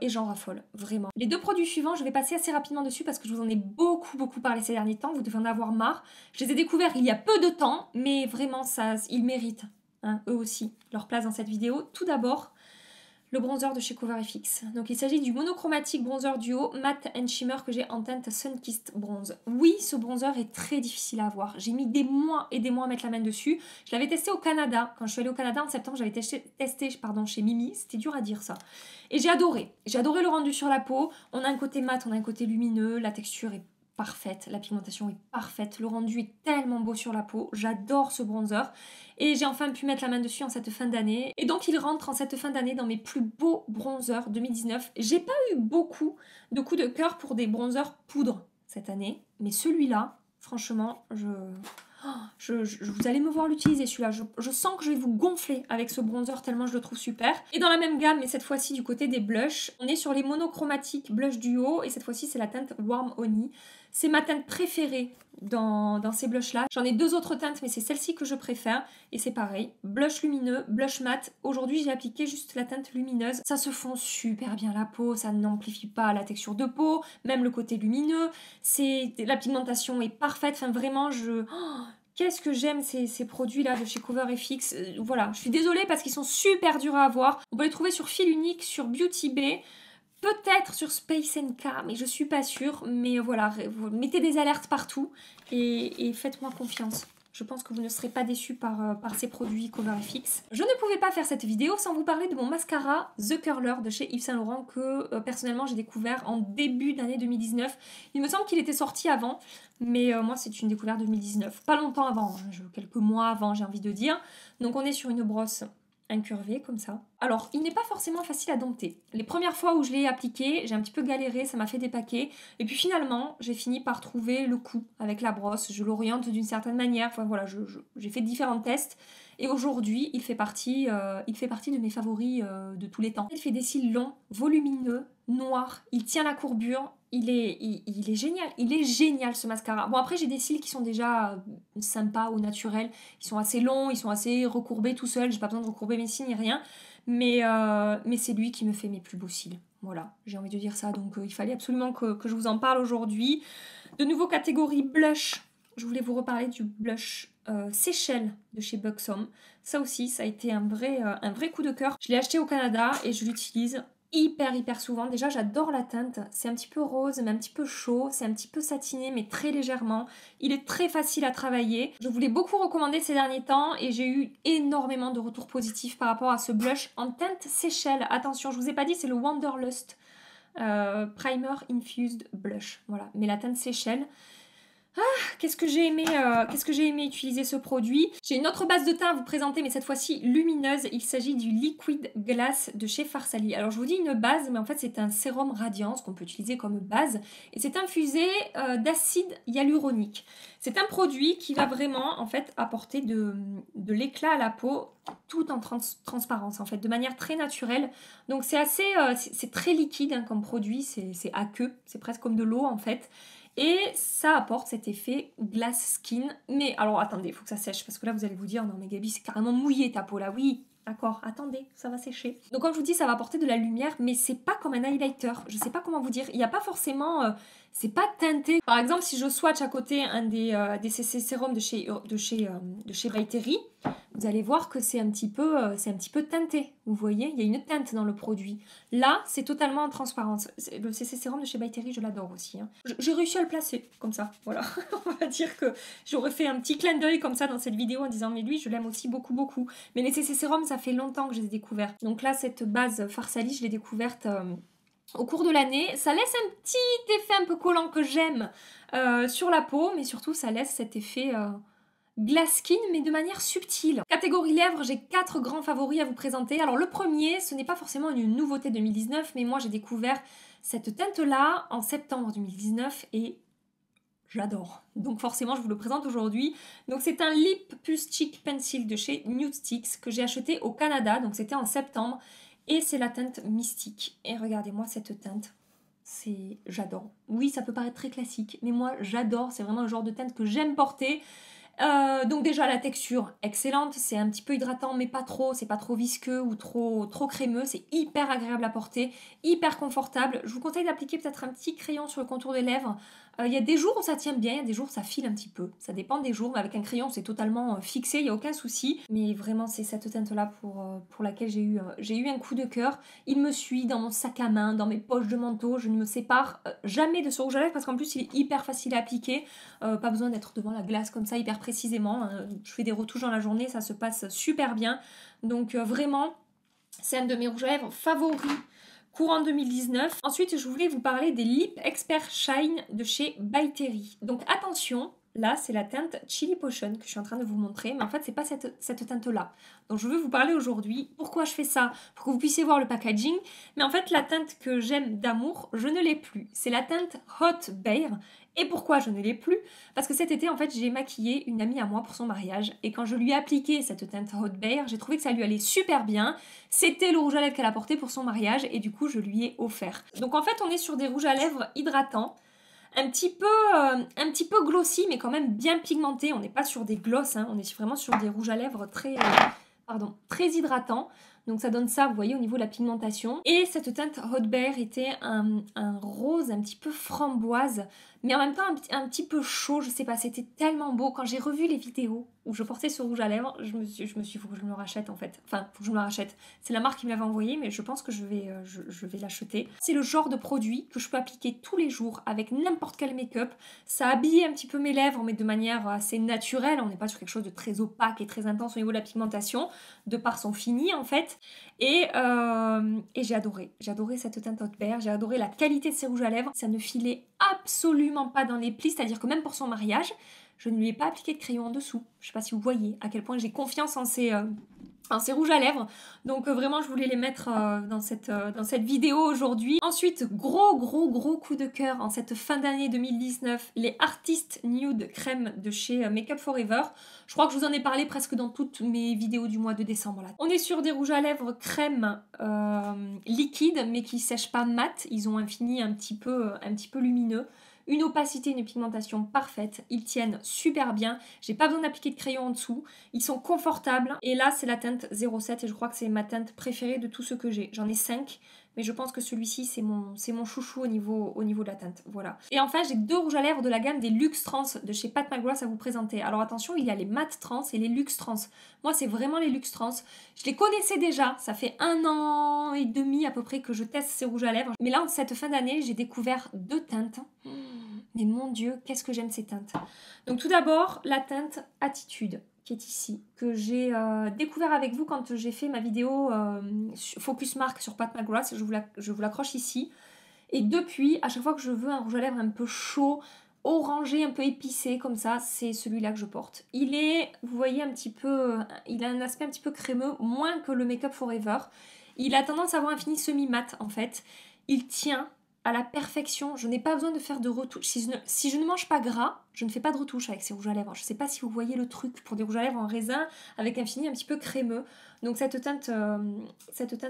j'en raffole, vraiment. Les 2 produits suivants, je vais passer assez rapidement dessus parce que je vous en ai beaucoup parlé ces derniers temps. Vous devez en avoir marre. Je les ai découverts il y a peu de temps, mais vraiment, ils méritent hein, eux aussi, leur place dans cette vidéo. Tout d'abord, le bronzer de chez Cover FX. Donc il s'agit du monochromatique bronzer duo matte and shimmer que j'ai en teinte Sunkissed Bronze. Oui, ce bronzer est très difficile à avoir. J'ai mis des mois et des mois à mettre la main dessus. Je l'avais testé au Canada. Quand je suis allée au Canada en septembre, j'avais testé chez Mimi. C'était dur à dire ça. Et j'ai adoré. J'ai adoré le rendu sur la peau. On a un côté mat, on a un côté lumineux. La texture est parfaite, la pigmentation est parfaite, le rendu est tellement beau sur la peau, j'adore ce bronzer et j'ai enfin pu mettre la main dessus en cette fin d'année et donc il rentre en cette fin d'année dans mes plus beaux bronzers 2019. J'ai pas eu beaucoup de coups de cœur pour des bronzers poudre cette année, mais celui-là, franchement, vous allez me voir l'utiliser celui-là, je sens que je vais vous gonfler avec ce bronzer tellement je le trouve super. Et dans la même gamme, mais cette fois-ci du côté des blushs, on est sur les monochromatiques blush duo et cette fois-ci c'est la teinte Warm Honey. C'est ma teinte préférée dans ces blushs-là. J'en ai deux autres teintes, mais c'est celle-ci que je préfère. Et c'est pareil, blush lumineux, blush mat. Aujourd'hui, j'ai appliqué juste la teinte lumineuse. Ça se fond super bien la peau, ça n'amplifie pas la texture de peau, même le côté lumineux. La pigmentation est parfaite. Enfin, vraiment, qu'est-ce que j'aime ces produits-là de chez Cover FX. Voilà, je suis désolée parce qu'ils sont super durs à avoir. On peut les trouver sur Fil Unique, sur Beauty Bay. Peut-être sur Space NK, mais je suis pas sûre. Mais voilà, vous mettez des alertes partout et faites-moi confiance. Je pense que vous ne serez pas déçus par ces produits Cover FX. Je ne pouvais pas faire cette vidéo sans vous parler de mon mascara The Curler de chez Yves Saint Laurent que personnellement j'ai découvert en début d'année 2019. Il me semble qu'il était sorti avant, mais moi c'est une découverte 2019. Pas longtemps avant, hein, quelques mois avant j'ai envie de dire. Donc on est sur une brosse incurvé comme ça. Alors, il n'est pas forcément facile à dompter. Les premières fois où je l'ai appliqué, j'ai un petit peu galéré, ça m'a fait des paquets. Et puis finalement, j'ai fini par trouver le coup avec la brosse. Je l'oriente d'une certaine manière. Enfin voilà, j'ai fait différents tests. Et aujourd'hui, il fait partie de mes favoris de tous les temps. Il fait des cils longs, volumineux, noirs. Il tient la courbure. Il est génial. Il est génial ce mascara. Bon après, j'ai des cils qui sont déjà sympas ou naturels. Ils sont assez longs, ils sont assez recourbés tout seuls. J'ai pas besoin de recourber mes cils ni rien. Mais c'est lui qui me fait mes plus beaux cils. Voilà, j'ai envie de dire ça. Donc il fallait absolument que je vous en parle aujourd'hui. De nouveau, catégorie blush. Je voulais vous reparler du blush Seychelles de chez Buxom. Ça aussi, ça a été un vrai coup de cœur. Je l'ai acheté au Canada et je l'utilise hyper souvent. Déjà, j'adore la teinte. C'est un petit peu rose, mais un petit peu chaud. C'est un petit peu satiné, mais très légèrement. Il est très facile à travailler. Je vous l'ai beaucoup recommandé ces derniers temps et j'ai eu énormément de retours positifs par rapport à ce blush en teinte Seychelles. Attention, je vous ai pas dit, c'est le Wanderlust Primer Infused Blush. Voilà, mais la teinte Seychelles. Qu'est-ce que j'ai aimé utiliser ce produit. J'ai une autre base de teint à vous présenter, mais cette fois-ci lumineuse. Il s'agit du Liquid Glass de chez Farsali. Alors je vous dis une base, mais en fait c'est un sérum radiance qu'on peut utiliser comme base. Et c'est infusé d'acide hyaluronique. C'est un produit qui va vraiment en fait apporter de l'éclat à la peau, tout en transparence en fait, de manière très naturelle. Donc c'est c'est très liquide hein, comme produit, c'est aqueux, c'est presque comme de l'eau en fait. Et ça apporte cet effet glass skin. Mais alors attendez, il faut que ça sèche parce que là vous allez vous dire non mais Gabi c'est carrément mouillé ta peau là. Oui, d'accord, attendez, ça va sécher. Donc comme je vous dis ça va apporter de la lumière mais c'est pas comme un highlighter. Je sais pas comment vous dire, il n'y a pas forcément... c'est pas teinté. Par exemple si je swatch à côté un des CC Sérum de chez By Terry, vous allez voir que c'est un petit peu teinté. Vous voyez, il y a une teinte dans le produit. Là, c'est totalement en transparence. Le CC Sérum de chez By Terry, je l'adore aussi. Hein. J'ai réussi à le placer, comme ça. Voilà, on va dire que j'aurais fait un petit clin d'œil comme ça dans cette vidéo en disant mais lui, je l'aime aussi beaucoup. Mais les CC Sérum, ça fait longtemps que je les ai découverts. Donc là, cette base Farsali, je l'ai découverte... au cours de l'année, ça laisse un petit effet un peu collant que j'aime sur la peau, mais surtout ça laisse cet effet glass skin, mais de manière subtile. Catégorie lèvres, j'ai 4 grands favoris à vous présenter. Alors le premier, ce n'est pas forcément une nouveauté 2019, mais moi j'ai découvert cette teinte-là en septembre 2019 et j'adore. Donc forcément, je vous le présente aujourd'hui. Donc c'est un Lip Pulse Cheek Pencil de chez Nude Sticks que j'ai acheté au Canada, donc c'était en septembre. Et c'est la teinte Mystique. Et regardez-moi cette teinte. J'adore. Oui, ça peut paraître très classique, mais moi j'adore. C'est vraiment le genre de teinte que j'aime porter. Donc déjà la texture excellente, c'est un petit peu hydratant mais pas trop, c'est pas trop visqueux ou trop crémeux, c'est hyper agréable à porter, hyper confortable. Je vous conseille d'appliquer peut-être un petit crayon sur le contour des lèvres Il y a des jours où ça tient bien, il y a des jours où ça file un petit peu. Ça dépend des jours, mais avec un crayon c'est totalement fixé, il n'y a aucun souci. Mais vraiment c'est cette teinte-là pour laquelle j'ai eu un coup de cœur. Il me suit dans mon sac à main, dans mes poches de manteau, je ne me sépare jamais de ce rouge à lèvres parce qu'en plus il est hyper facile à appliquer. Pas besoin d'être devant la glace comme ça hyper précisément. Je fais des retouches dans la journée, ça se passe super bien. Donc vraiment, c'est un de mes rouges à lèvres favoris. Courant 2019. Ensuite, je voulais vous parler des Lip Expert Shine de chez By Terry. Donc attention, là c'est la teinte Chili Potion que je suis en train de vous montrer, mais en fait c'est pas cette teinte-là. Donc je veux vous parler aujourd'hui. Pourquoi je fais ça? Pour que vous puissiez voir le packaging. Mais en fait la teinte que j'aime d'amour, je ne l'ai plus. C'est la teinte Hot Bear. Et pourquoi je ne l'ai plus? Parce que cet été, en fait, j'ai maquillé une amie à moi pour son mariage. Et quand je lui ai appliqué cette teinte Hot Bear, j'ai trouvé que ça lui allait super bien. C'était le rouge à lèvres qu'elle a porté pour son mariage. Et du coup, je lui ai offert. Donc en fait, on est sur des rouges à lèvres hydratants. Un petit peu glossy, mais quand même bien pigmentés. On n'est pas sur des gloss, hein. On est vraiment sur des rouges à lèvres très hydratants. Donc ça donne ça, vous voyez, au niveau de la pigmentation. Et cette teinte Hot Bear était un rose un petit peu framboise, mais en même temps un petit peu chaud, je sais pas, c'était tellement beau. Quand j'ai revu les vidéos où je portais ce rouge à lèvres, je me suis dit, faut que je me le rachète en fait. Enfin, faut que je me le rachète. C'est la marque qui me l'avait envoyé, mais je pense que je vais l'acheter. C'est le genre de produit que je peux appliquer tous les jours avec n'importe quel make-up. Ça habille un petit peu mes lèvres, mais de manière assez naturelle. On n'est pas sur quelque chose de très opaque et très intense au niveau de la pigmentation, de par son fini en fait. Et j'ai adoré cette teinte Hot Bear, j'ai adoré la qualité de ces rouges à lèvres. Ça ne filait absolument pas dans les plis, c'est-à-dire que même pour son mariage, je ne lui ai pas appliqué de crayon en dessous. Je ne sais pas si vous voyez à quel point j'ai confiance en ces rouges à lèvres. Donc vraiment, je voulais les mettre dans cette vidéo aujourd'hui. Ensuite, gros coup de cœur en cette fin d'année 2019, les Artist Nude Crème de chez Make Up For Ever. Je crois que je vous en ai parlé presque dans toutes mes vidéos du mois de décembre. Là. On est sur des rouges à lèvres crème liquide, mais qui ne sèchent pas mat. Ils ont un fini un petit peu lumineux. Une opacité, une pigmentation parfaite. Ils tiennent super bien. J'ai pas besoin d'appliquer de crayon en dessous. Ils sont confortables. Et là, c'est la teinte 07 et je crois que c'est ma teinte préférée de tout ce que j'ai. J'en ai 5, mais je pense que celui-ci, c'est mon chouchou au niveau de la teinte. Voilà. Et enfin, j'ai 2 rouges à lèvres de la gamme des Luxe Trans de chez Pat McGrath à vous présenter. Alors attention, il y a les Matte Trans et les Luxe Trans. Moi, c'est vraiment les Luxe Trans. Je les connaissais déjà. Ça fait 1 an et demi à peu près que je teste ces rouges à lèvres. Mais là, en cette fin d'année, j'ai découvert 2 teintes. Mais mon Dieu, qu'est-ce que j'aime ces teintes. Donc tout d'abord, la teinte Attitude, qui est ici, que j'ai découvert avec vous quand j'ai fait ma vidéo Focus Mark sur Pat McGrath. Je vous l'accroche ici. Et depuis, à chaque fois que je veux un rouge à lèvres un peu chaud, orangé, un peu épicé, comme ça, c'est celui-là que je porte. Il est, vous voyez, il a un aspect un petit peu crémeux, moins que le Make Up For Ever. Il a tendance à avoir un fini semi-mat, en fait. Il tient à la perfection, je n'ai pas besoin de faire de retouche. Si je ne mange pas gras, je ne fais pas de retouche avec ces rouges à lèvres. Je ne sais pas si vous voyez le truc pour des rouges à lèvres en raisin avec un fini un petit peu crémeux. Donc cette teinte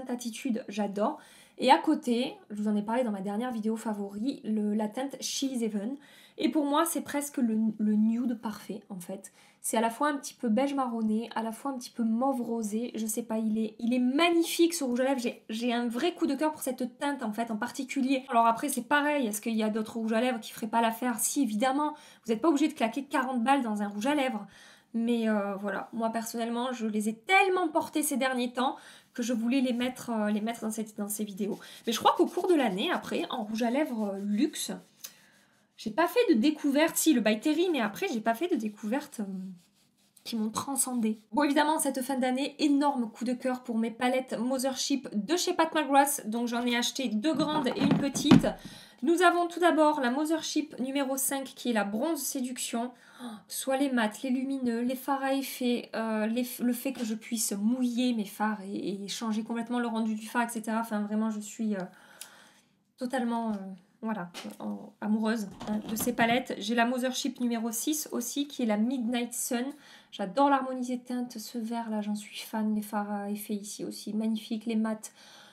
Attitude, j'adore. Et à côté, je vous en ai parlé dans ma dernière vidéo favori, la teinte Chili's Heaven. Et pour moi, c'est presque le nude parfait en fait. C'est à la fois un petit peu beige marronné, à la fois un petit peu mauve rosé. Je sais pas, il est magnifique ce rouge à lèvres. J'ai un vrai coup de cœur pour cette teinte en fait en particulier. Alors après c'est pareil, est-ce qu'il y a d'autres rouges à lèvres qui feraient pas l'affaire? Si évidemment, vous n'êtes pas obligé de claquer 40 balles dans un rouge à lèvres. Mais voilà, moi personnellement, je les ai tellement portés ces derniers temps que je voulais les mettre dans ces vidéos. Mais je crois qu'au cours de l'année, après, en rouge à lèvres luxe, j'ai pas fait de découverte, si le By Terry, mais après j'ai pas fait de découverte qui m'ont transcendée. Bon évidemment cette fin d'année, énorme coup de cœur pour mes palettes Mothership de chez Pat McGrath, donc j'en ai acheté 2 grandes et une petite. Nous avons tout d'abord la Mothership numéro 5 qui est la bronze séduction, soit les mats, les lumineux, les fards à effet, le fait que je puisse mouiller mes fards et changer complètement le rendu du fard, etc. Enfin vraiment je suis totalement... Voilà, amoureuse de ces palettes. J'ai la Mothership numéro 6 aussi, qui est la Midnight Sun. J'adore l'harmonisé teinte, ce vert là, j'en suis fan. Les fards à effet ici aussi, magnifique. Les mats,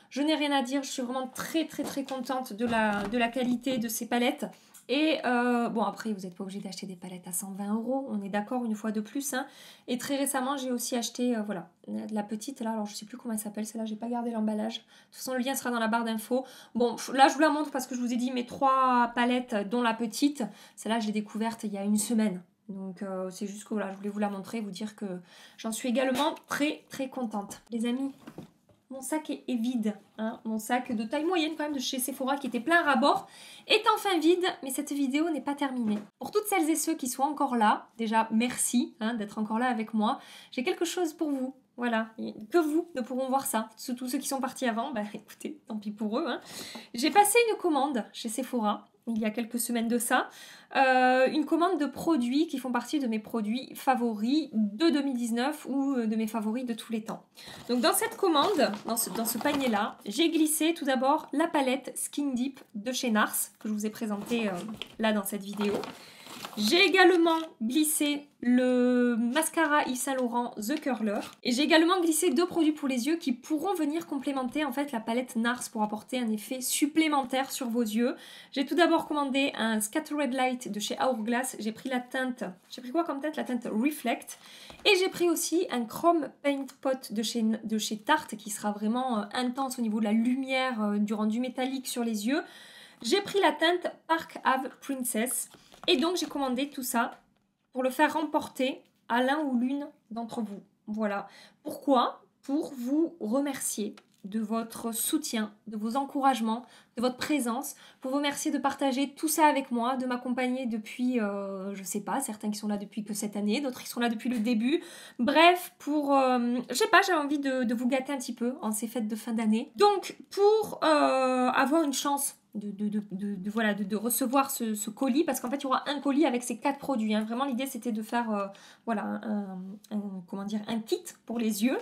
je n'ai rien à dire. Je suis vraiment très contente de la qualité de ces palettes. Et bon, après, vous n'êtes pas obligé d'acheter des palettes à 120 €, on est d'accord une fois de plus. Hein. Et très récemment, j'ai aussi acheté, voilà, la petite là, alors je sais plus comment elle s'appelle, celle-là, j'ai pas gardé l'emballage. De toute façon, le lien sera dans la barre d'infos. Bon, là, je vous la montre parce que je vous ai dit mes 3 palettes, dont la petite. Celle-là, je l'ai découverte il y a une semaine. Donc, c'est juste que voilà, je voulais vous la montrer, vous dire que j'en suis également très, très contente. Les amis, mon sac est vide, hein. Mon sac de taille moyenne quand même de chez Sephora qui était plein ras-bord est enfin vide, mais cette vidéo n'est pas terminée. Pour toutes celles et ceux qui sont encore là, déjà merci hein, d'être encore là avec moi, j'ai quelque chose pour vous. Voilà, que vous ne pourront voir ça. Tous ceux qui sont partis avant, bah écoutez, tant pis pour eux. Hein. J'ai passé une commande chez Sephora il y a quelques semaines de ça, une commande de produits qui font partie de mes produits favoris de 2019 ou de mes favoris de tous les temps. Donc dans cette commande, dans ce panier-là, j'ai glissé tout d'abord la palette Skin Deep de chez NARS, que je vous ai présentée là dans cette vidéo. J'ai également glissé le mascara Yves Saint Laurent The Curler. Et j'ai également glissé 2 produits pour les yeux qui pourront venir complémenter en fait la palette NARS pour apporter un effet supplémentaire sur vos yeux. J'ai tout d'abord commandé un Scattered Light de chez Hourglass. J'ai pris la teinte, j'ai pris quoi comme teinte? La teinte Reflect. Et j'ai pris aussi un Chrome Paint Pot de chez Tarte qui sera vraiment intense au niveau de la lumière, du rendu métallique sur les yeux. J'ai pris la teinte Park Ave Princess. Et donc, j'ai commandé tout ça pour le faire remporter à l'un ou l'une d'entre vous. Voilà. Pourquoi? Pour vous remercier de votre soutien, de vos encouragements, de votre présence, pour vous remercier de partager tout ça avec moi, de m'accompagner depuis, je sais pas, certains qui sont là depuis que cette année, d'autres qui sont là depuis le début. Bref, pour, je sais pas, j'ai envie de vous gâter un petit peu en ces fêtes de fin d'année. Donc, pour avoir une chance de recevoir ce colis, parce qu'en fait il y aura un colis avec ces 4 produits hein. Vraiment l'idée c'était de faire voilà, un kit pour les yeux.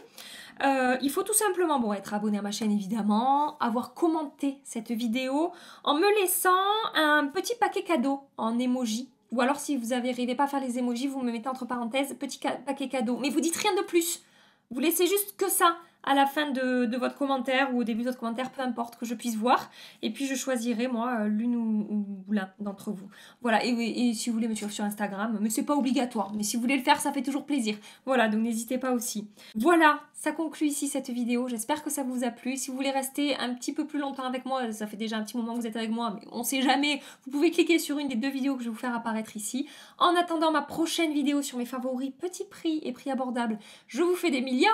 Il faut tout simplement être abonné à ma chaîne évidemment, avoir commenté cette vidéo en me laissant un petit paquet cadeau en emoji. Ou alors si vous n'arrivez pas à faire les emojis, vous me mettez entre parenthèses petit paquet cadeau. Mais vous dites rien de plus. Vous laissez juste que ça à la fin de votre commentaire ou au début de votre commentaire, peu importe, que je puisse voir. Et puis je choisirai, moi, l'une ou l'un d'entre vous. Voilà, et si vous voulez me suivre sur Instagram, mais c'est pas obligatoire. Mais si vous voulez le faire, ça fait toujours plaisir. Voilà, donc n'hésitez pas aussi. Voilà, ça conclut ici cette vidéo. J'espère que ça vous a plu. Si vous voulez rester un petit peu plus longtemps avec moi, ça fait déjà un petit moment que vous êtes avec moi, mais on sait jamais. Vous pouvez cliquer sur une des 2 vidéos que je vais vous faire apparaître ici. En attendant ma prochaine vidéo sur mes favoris petits prix et prix abordables, je vous fais des milliards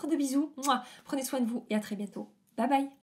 de bisous. Prenez soin de vous et à très bientôt. Bye bye.